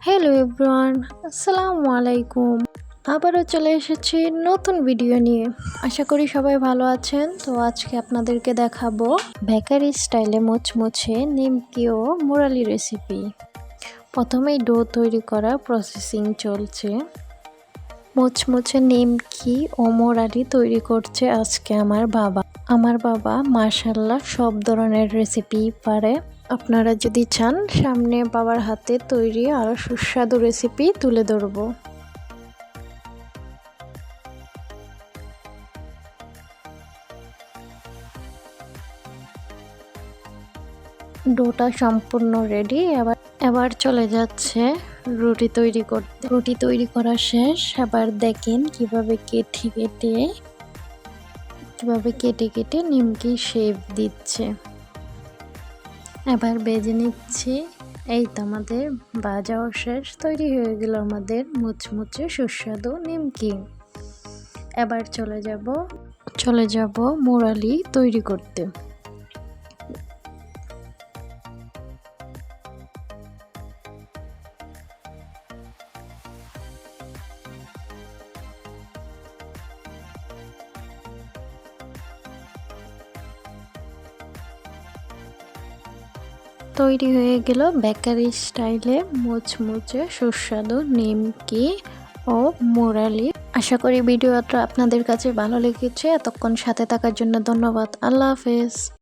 Hello everyone, আসসালামু আলাইকুম। আবারও চলে এসেছি নতুন ভিডিও নিয়ে। আশা করি সবাই ভালো আছেন। তো আজকে আপনাদেরকে দেখাবো বেকারি স্টাইলে মুচমুচে নিমকি ও মুরালি রেসিপি। প্রথমেই ডো তৈরি করা প্রসেসিং চলছে। মুচমুচে নিমকি ও মুরালি তৈরি করছে আজকে আমার বাবা মাশাআল্লাহ সব ধরনের রেসিপি পারে। আপনারা যদি চান সামনে বাবার হাতে তৈরি আরও সুস্বাদু রেসিপি তুলে ধরব। ডোটা সম্পূর্ণ রেডি। এবার চলে যাচ্ছে রুটি তৈরি করতে। রুটি তৈরি করা শেষ। এবার দেখেন কিভাবে কেটে কেটে নিমকি শেপ দিচ্ছে। এবার বেজে নিচ্ছি। এই তো আমাদের ভাজাও শেষ। তৈরি হয়ে গেল আমাদের মুচমুচে সুস্বাদু নিমকি। এবার চলে যাব মুরালি তৈরি করতে। তৈরি হয়ে গেল বেকারি স্টাইলে মুচমুচে সুস্বাদু নিমকি ও মুরালি। আশা করি ভিডিওটা আপনাদের কাছে ভালো লেগেছে। এতক্ষণ সাথে থাকার জন্য ধন্যবাদ। আল্লাহ হাফেজ।